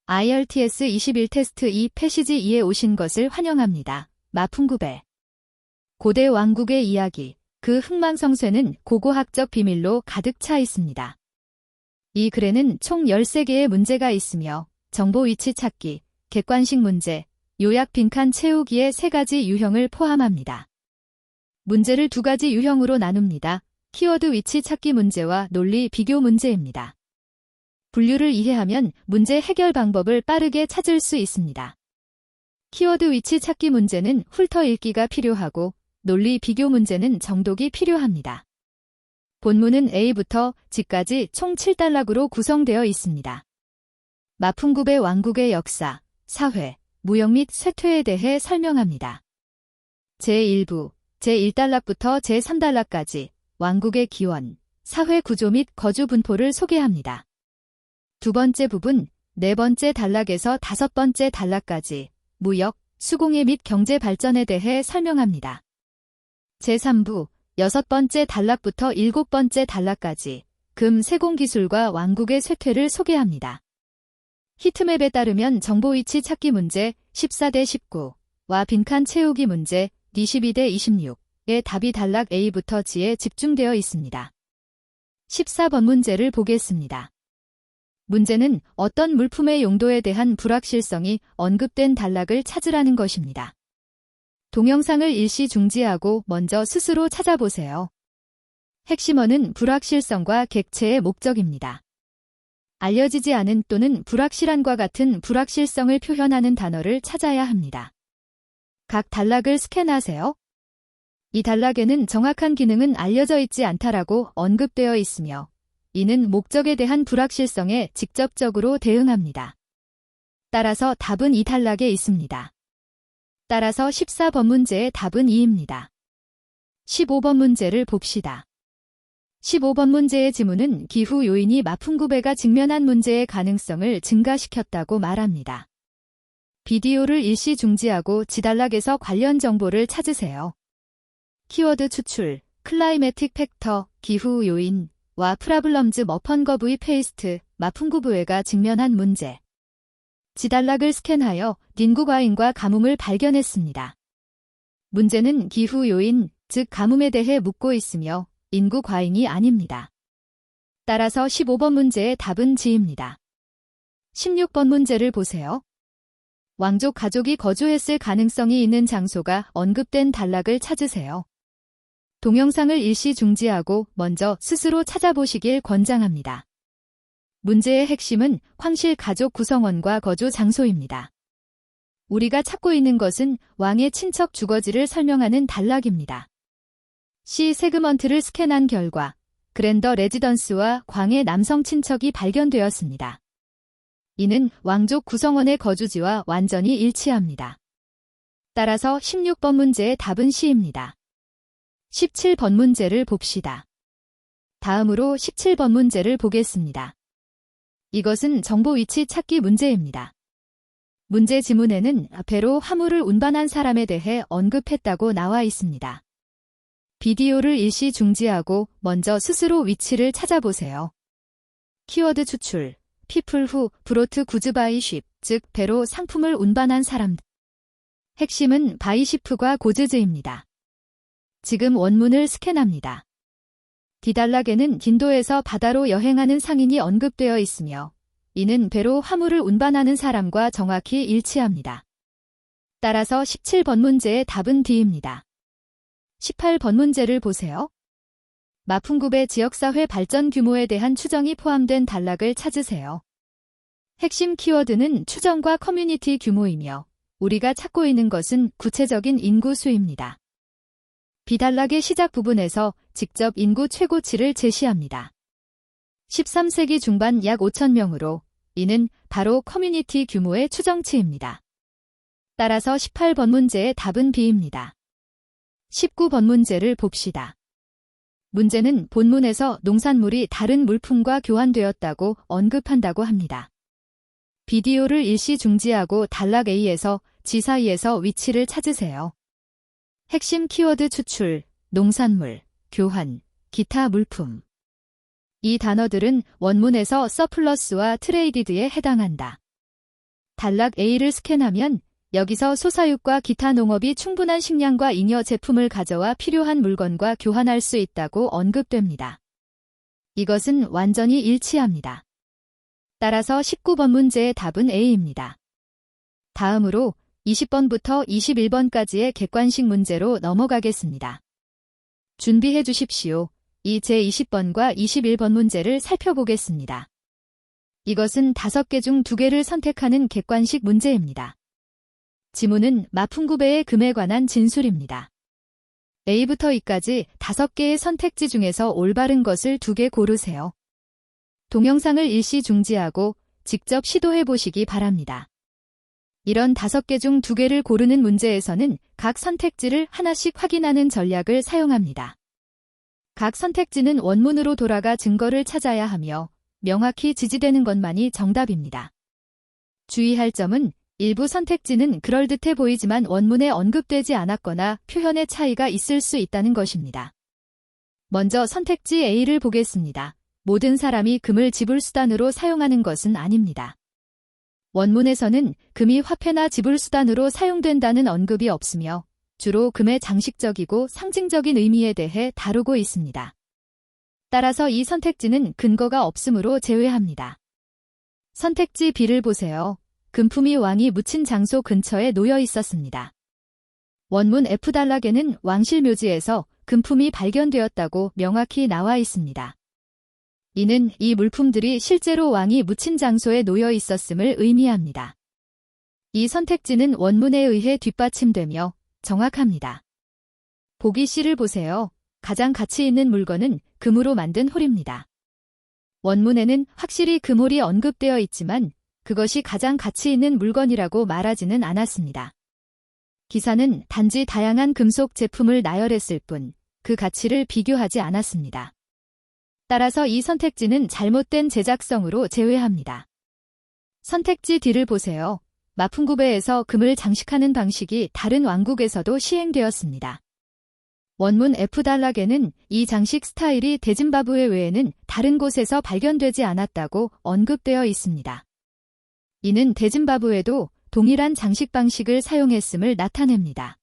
IELTS 21 테스트 2 패시지 2에 오신 것을 환영합니다. 마풍구베. 고대 왕국의 이야기, 그 흥망성쇠는 고고학적 비밀로 가득 차 있습니다. 이 글에는 총 13개의 문제가 있으며 정보 위치 찾기, 객관식 문제, 요약 빈칸 채우기의 3가지 유형을 포함합니다. 문제를 2가지 유형으로 나눕니다. 키워드 위치 찾기 문제와 논리 비교 문제입니다. 분류를 이해하면 문제 해결 방법을 빠르게 찾을 수 있습니다. 키워드 위치 찾기 문제는 훑어 읽기가 필요하고 논리 비교 문제는 정독이 필요합니다. 본문은 A부터 G까지 총 7단락으로 구성되어 있습니다. 마풍구베 왕국의 역사, 사회, 무역 및 쇠퇴에 대해 설명합니다. 제1부, 제1단락부터 제3단락까지 왕국의 기원, 사회 구조 및 거주 분포를 소개합니다. 두 번째 부분, 네 번째 단락에서 5번째 단락까지 무역, 수공예 및 경제 발전에 대해 설명합니다. 제3부, 6번째 단락부터 7번째 단락까지 금 세공 기술과 왕국의 쇠퇴를 소개합니다. 히트맵에 따르면 정보 위치 찾기 문제 14대 19와 빈칸 채우기 문제 22대 26의 답이 단락 A부터 G에 집중되어 있습니다. 14번 문제를 보겠습니다. 문제는 어떤 물품의 용도에 대한 불확실성이 언급된 단락을 찾으라는 것입니다. 동영상을 일시 중지하고 먼저 스스로 찾아보세요. 핵심어는 불확실성과 객체의 목적입니다. 알려지지 않은 또는 불확실한과 같은 불확실성을 표현하는 단어를 찾아야 합니다. 각 단락을 스캔하세요. 이 단락에는 정확한 기능은 알려져 있지 않다라고 언급되어 있으며 이는 목적에 대한 불확실성에 직접적으로 대응합니다. 따라서 답은 이 단락에 있습니다. 따라서 14번 문제의 답은 2입니다. 15번 문제를 봅시다. 15번 문제의 지문은 기후 요인이 마풍구베가 직면한 문제의 가능성을 증가시켰다고 말합니다. 비디오를 일시 중지하고 지단락에서 관련 정보를 찾으세요. 키워드 추출, 클라이매틱 팩터, 기후 요인, 와 프라블럼즈 머펀거브의 페이스트, 마풍구베가 직면한 문제. 지단락을 스캔하여 닌구 과잉과 가뭄을 발견했습니다. 문제는 기후 요인, 즉 가뭄에 대해 묻고 있으며 인구 과잉이 아닙니다. 따라서 15번 문제의 답은 G입니다. 16번 문제를 보세요. 왕족 가족이 거주했을 가능성이 있는 장소가 언급된 단락을 찾으세요. 동영상을 일시 중지하고 먼저 스스로 찾아보시길 권장합니다. 문제의 핵심은 황실 가족 구성원과 거주 장소입니다. 우리가 찾고 있는 것은 왕의 친척 주거지를 설명하는 단락입니다. C 세그먼트를 스캔한 결과 그랜더 레지던스와 광의 남성 친척이 발견되었습니다. 이는 왕족 구성원의 거주지와 완전히 일치합니다. 따라서 16번 문제의 답은 C입니다. 17번 문제를 봅시다. 다음으로 17번 문제를 보겠습니다. 이것은 정보 위치 찾기 문제입니다. 문제 지문에는 배로 화물을 운반한 사람에 대해 언급했다고 나와 있습니다. 비디오를 일시 중지하고 먼저 스스로 위치를 찾아보세요. 키워드 추출, people who brought goods by ship, 즉 배로 상품을 운반한 사람. 핵심은 by ship과 goods입니다. 지금 원문을 스캔합니다. D단락에는 인도에서 바다로 여행하는 상인이 언급되어 있으며 이는 배로 화물을 운반하는 사람과 정확히 일치합니다. 따라서 17번 문제의 답은 D입니다. 18번 문제를 보세요. 마풍구베 지역사회 발전 규모에 대한 추정이 포함된 단락을 찾으세요. 핵심 키워드는 추정과 커뮤니티 규모이며 우리가 찾고 있는 것은 구체적인 인구 수입니다. B단락의 시작 부분에서 직접 인구 최고치를 제시합니다. 13세기 중반 약 5,000명으로 이는 바로 커뮤니티 규모의 추정치입니다. 따라서 18번 문제의 답은 B입니다. 19번 문제를 봅시다. 문제는 본문에서 농산물이 다른 물품과 교환되었다고 언급한다고 합니다. 비디오를 일시 중지하고 단락 A에서 G 사이에서 위치를 찾으세요. 핵심 키워드 추출, 농산물, 교환, 기타 물품. 이 단어들은 원문에서 서플러스와 트레이디드에 해당한다. 단락 A를 스캔하면 여기서 소사육과 기타 농업이 충분한 식량과 잉여 제품을 가져와 필요한 물건과 교환할 수 있다고 언급됩니다. 이것은 완전히 일치합니다. 따라서 19번 문제의 답은 A입니다. 다음으로 20번부터 21번까지의 객관식 문제로 넘어가겠습니다. 준비해 주십시오. 이 제20번과 21번 문제를 살펴보겠습니다. 이것은 5개 중 2개를 선택하는 객관식 문제입니다. 지문은 마풍구배의 금에 관한 진술입니다. A부터 E까지 5개의 선택지 중에서 올바른 것을 2개 고르세요. 동영상을 일시 중지하고 직접 시도해 보시기 바랍니다. 이런 5개 중 2개를 고르는 문제에서는 각 선택지를 하나씩 확인하는 전략을 사용합니다. 각 선택지는 원문으로 돌아가 증거를 찾아야 하며 명확히 지지되는 것만이 정답입니다. 주의할 점은 일부 선택지는 그럴듯해 보이지만 원문에 언급되지 않았거나 표현의 차이가 있을 수 있다는 것입니다. 먼저 선택지 A를 보겠습니다. 모든 사람이 금을 지불수단으로 사용하는 것은 아닙니다. 원문에서는 금이 화폐나 지불수단으로 사용된다는 언급이 없으며 주로 금의 장식적이고 상징적인 의미에 대해 다루고 있습니다. 따라서 이 선택지는 근거가 없으므로 제외합니다. 선택지 B를 보세요. 금품이 왕이 묻힌 장소 근처에 놓여 있었습니다. 원문 F단락에는 왕실 묘지에서 금품이 발견되었다고 명확히 나와 있습니다. 이는 이 물품들이 실제로 왕이 묻힌 장소에 놓여 있었음을 의미합니다. 이 선택지는 원문에 의해 뒷받침되며 정확합니다. 보기 C를 보세요. 가장 가치 있는 물건은 금으로 만든 홀입니다. 원문에는 확실히 금홀이 언급되어 있지만 그것이 가장 가치 있는 물건이라고 말하지는 않았습니다. 기사는 단지 다양한 금속 제품을 나열했을 뿐 그 가치를 비교하지 않았습니다. 따라서 이 선택지는 잘못된 제작성으로 제외합니다. 선택지 D를 보세요. 마풍구베에서 금을 장식하는 방식이 다른 왕국에서도 시행되었습니다. 원문 F단락에는 이 장식 스타일이 데짐바브웨 외에는 다른 곳에서 발견되지 않았다고 언급되어 있습니다. 이는 데짐바브웨도 동일한 장식 방식을 사용했음을 나타냅니다.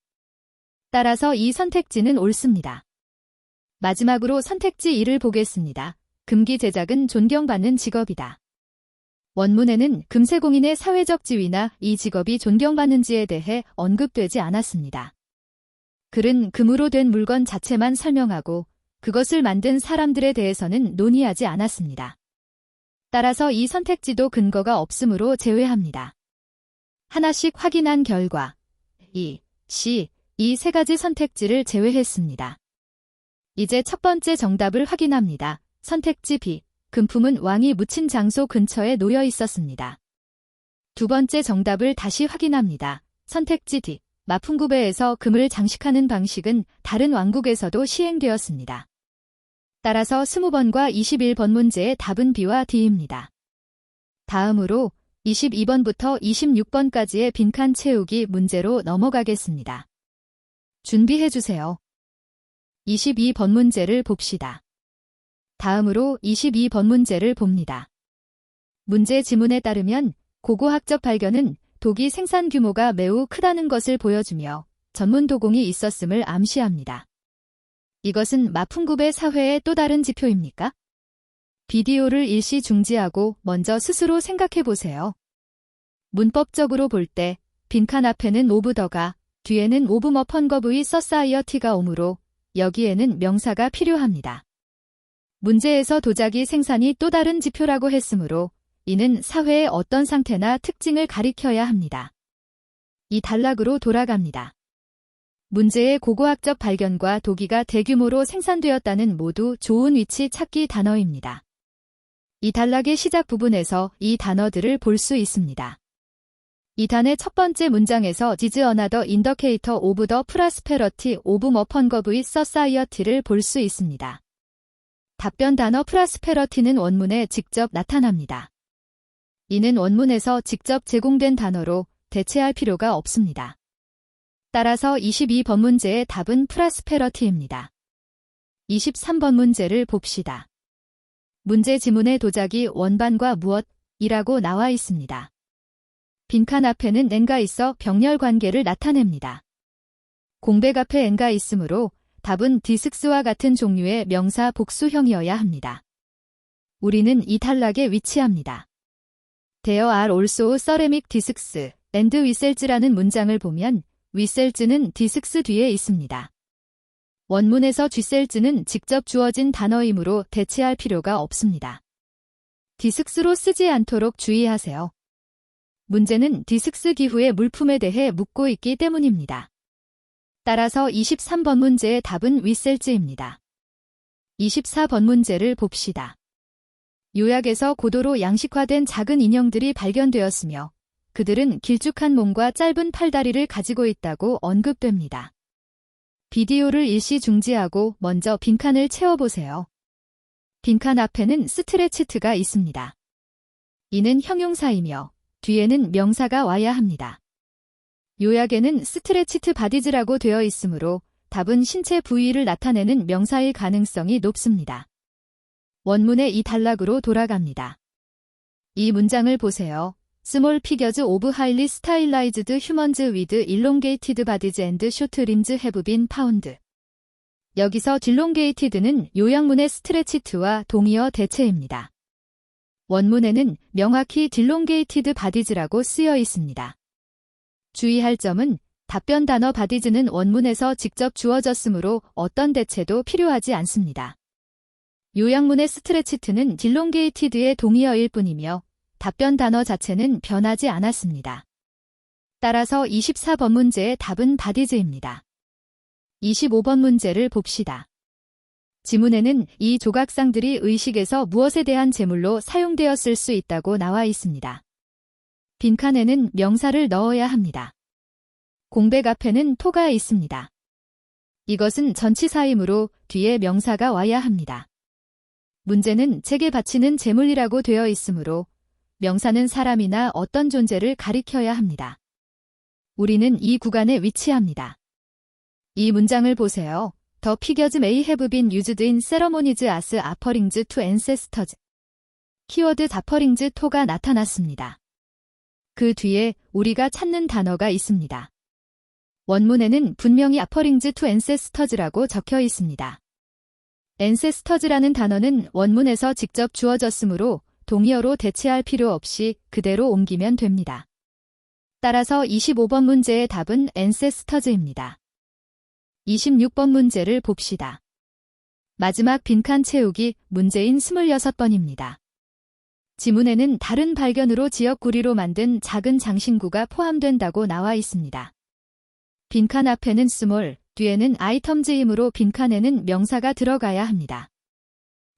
따라서 이 선택지는 옳습니다. 마지막으로 선택지 E를 보겠습니다. 금기 제작은 존경받는 직업이다. 원문에는 금세공인의 사회적 지위나 이 직업이 존경받는지에 대해 언급되지 않았습니다. 글은 금으로 된 물건 자체만 설명하고 그것을 만든 사람들에 대해서는 논의하지 않았습니다. 따라서 이 선택지도 근거가 없으므로 제외합니다. 하나씩 확인한 결과 E, C, 이 3가지 선택지를 제외했습니다. 이제 첫 번째 정답을 확인합니다. 선택지 B, 금품은 왕이 묻힌 장소 근처에 놓여 있었습니다. 두 번째 정답을 다시 확인합니다. 선택지 D, 마풍구베에서 금을 장식하는 방식은 다른 왕국에서도 시행되었습니다. 따라서 20번과 21번 문제의 답은 B와 D입니다. 다음으로 22번부터 26번까지의 빈칸 채우기 문제로 넘어가겠습니다. 준비해주세요. 22번 문제를 봅시다. 다음으로 22번 문제를 봅니다. 문제 지문에 따르면 고고학적 발견은 도기 생산 규모가 매우 크다는 것을 보여주며 전문 도공이 있었음을 암시합니다. 이것은 마풍구베 사회의 또 다른 지표입니까? 비디오를 일시 중지하고 먼저 스스로 생각해 보세요. 문법적으로 볼 때 빈칸 앞에는 오브 더가 뒤에는 오브 머펀거브의 서사이어티가 오므로 여기에는 명사가 필요합니다. 문제에서 도자기 생산이 또 다른 지표라고 했으므로 이는 사회의 어떤 상태나 특징을 가리켜야 합니다. 이 단락으로 돌아갑니다. 문제의 고고학적 발견과 도기가 대규모로 생산되었다는 모두 좋은 위치 찾기 단어입니다. 이 단락의 시작 부분에서 이 단어들을 볼 수 있습니다. 이 단의 첫 번째 문장에서 Is another indicator of the prosperity of 머펀거브의 society를 볼 수 있습니다. 답변 단어 프라스페러티는 원문에 직접 나타납니다. 이는 원문에서 직접 제공된 단어로 대체할 필요가 없습니다. 따라서 22번 문제의 답은 프라스페러티입니다. 23번 문제를 봅시다. 문제 지문의 도자기 원반과 무엇이라고 나와 있습니다. 빈칸 앞에는 n가 있어 병렬 관계를 나타냅니다. 공백 앞에 n가 있으므로 답은 디스크스와 같은 종류의 명사 복수형이어야 합니다. 우리는 이 단락에 위치합니다. There are also ceramic discs and whistles라는 문장을 보면 whistles는 discs 뒤에 있습니다. 원문에서 whistles는 직접 주어진 단어이므로 대체할 필요가 없습니다. 디스크스로 쓰지 않도록 주의하세요. 문제는 디스크스 기후의 물품에 대해 묻고 있기 때문입니다. 따라서 23번 문제의 답은 whistles입니다. 24번 문제를 봅시다. 요약에서 고도로 양식화된 작은 인형들이 발견되었으며 그들은 길쭉한 몸과 짧은 팔다리를 가지고 있다고 언급됩니다. 비디오를 일시 중지하고 먼저 빈칸을 채워보세요. 빈칸 앞에는 스트레치트가 있습니다. 이는 형용사이며 뒤에는 명사가 와야 합니다. 요약에는 스트레치트 바디즈라고 되어 있으므로 답은 신체 부위를 나타내는 명사일 가능성이 높습니다. 원문의 이 단락으로 돌아갑니다. 이 문장을 보세요. Small figures of highly stylized humans with elongated bodies and short limbs have been found. 여기서 elongated는 요약문의 스트레치트와 동의어 대체입니다. 원문에는 명확히 elongated bodies라고 쓰여 있습니다. 주의할 점은 답변 단어 bodies는 원문에서 직접 주어졌으므로 어떤 대체도 필요하지 않습니다. 요약문의 스트레치트는 elongated의 동의어일 뿐이며 답변 단어 자체는 변하지 않았습니다. 따라서 24번 문제의 답은 bodies입니다. 25번 문제를 봅시다. 지문에는 이 조각상들이 의식에서 무엇에 대한 제물로 사용되었을 수 있다고 나와 있습니다. 빈칸에는 명사를 넣어야 합니다. 공백 앞에는 to가 있습니다. 이것은 전치사이므로 뒤에 명사가 와야 합니다. 문제는 책에 바치는 제물이라고 되어 있으므로 명사는 사람이나 어떤 존재를 가리켜야 합니다. 우리는 이 구간에 위치합니다. 이 문장을 보세요. The figures may have been used in ceremonies as offerings to ancestors. 키워드 offerings to가 나타났습니다. 그 뒤에 우리가 찾는 단어가 있습니다. 원문에는 분명히 offerings to ancestors라고 적혀 있습니다. ancestors라는 단어는 원문에서 직접 주어졌으므로 동의어로 대체할 필요 없이 그대로 옮기면 됩니다. 따라서 25번 문제의 답은 ancestors입니다. 26번 문제를 봅시다. 마지막 빈칸 채우기 문제인 26번입니다. 지문에는 다른 발견으로 지역구리로 만든 작은 장신구가 포함된다고 나와 있습니다. 빈칸 앞에는 small, 뒤에는 items이므로 빈칸에는 명사가 들어가야 합니다.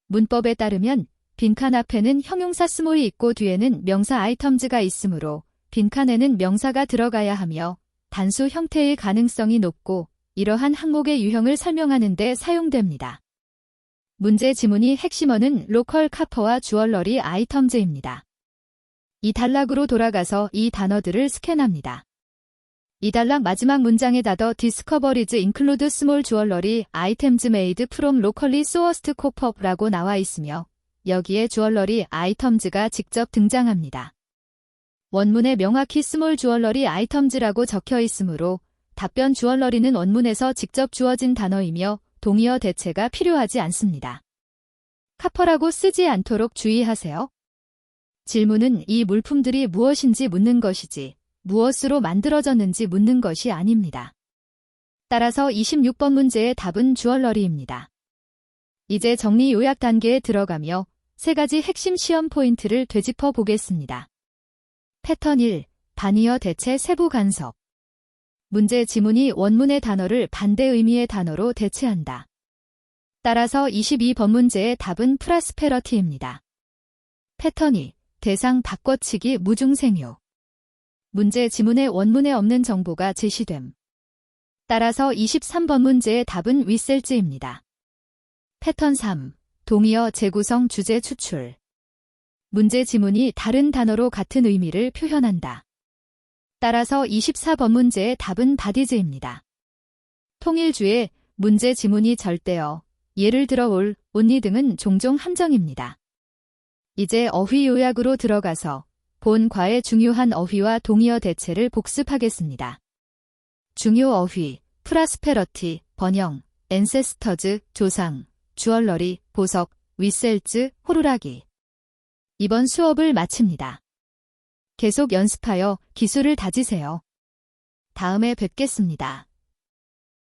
문법에 따르면 빈칸 앞에는 형용사 small이 있고 뒤에는 명사 items가 있으므로 빈칸에는 명사가 들어가야 하며 단수 형태의 가능성이 높고 이러한 항목의 유형을 설명하는 데 사용됩니다. 문제 지문이 핵심어는 로컬 카퍼와 주얼러리 아이템즈입니다. 이 단락으로 돌아가서 이 단어들을 스캔합니다. 이 단락 마지막 문장에 닫어 Discoveries include small jewelry items made from locally sourced copper라고 나와 있으며 여기에 주얼러리 아이템즈가 직접 등장합니다. 원문에 명확히 small jewelry items라고 적혀 있으므로 답변 주얼러리는 원문에서 직접 주어진 단어이며 동의어 대체가 필요하지 않습니다. 카퍼라고 쓰지 않도록 주의하세요. 질문은 이 물품들이 무엇인지 묻는 것이지 무엇으로 만들어졌는지 묻는 것이 아닙니다. 따라서 26번 문제의 답은 주얼러리입니다. 이제 정리 요약 단계에 들어가며 세 가지 핵심 시험 포인트를 되짚어 보겠습니다. 패턴 1. 반의어 대체 세부 간섭. 문제 지문이 원문의 단어를 반대 의미의 단어로 대체한다. 따라서 22번 문제의 답은 프라스페러티입니다. 패턴 2. 대상 바꿔치기 무중생요. 문제 지문의 원문에 없는 정보가 제시됨. 따라서 23번 문제의 답은 위셀즈입니다. 패턴 3. 동의어 재구성 주제 추출. 문제 지문이 다른 단어로 같은 의미를 표현한다. 따라서 24번 문제의 답은 바디즈입니다. 통일주의 문제 지문이 절대어, 예를 들어 올, 온리 등은 종종 함정입니다. 이제 어휘 요약으로 들어가서 본 과의 중요한 어휘와 동의어 대체를 복습하겠습니다. 중요 어휘, 프라스페러티, 번영, 앤세스터즈, 조상, 주얼러리, 보석, 위셀즈, 호루라기. 이번 수업을 마칩니다. 계속 연습하여 기술을 다지세요. 다음에 뵙겠습니다.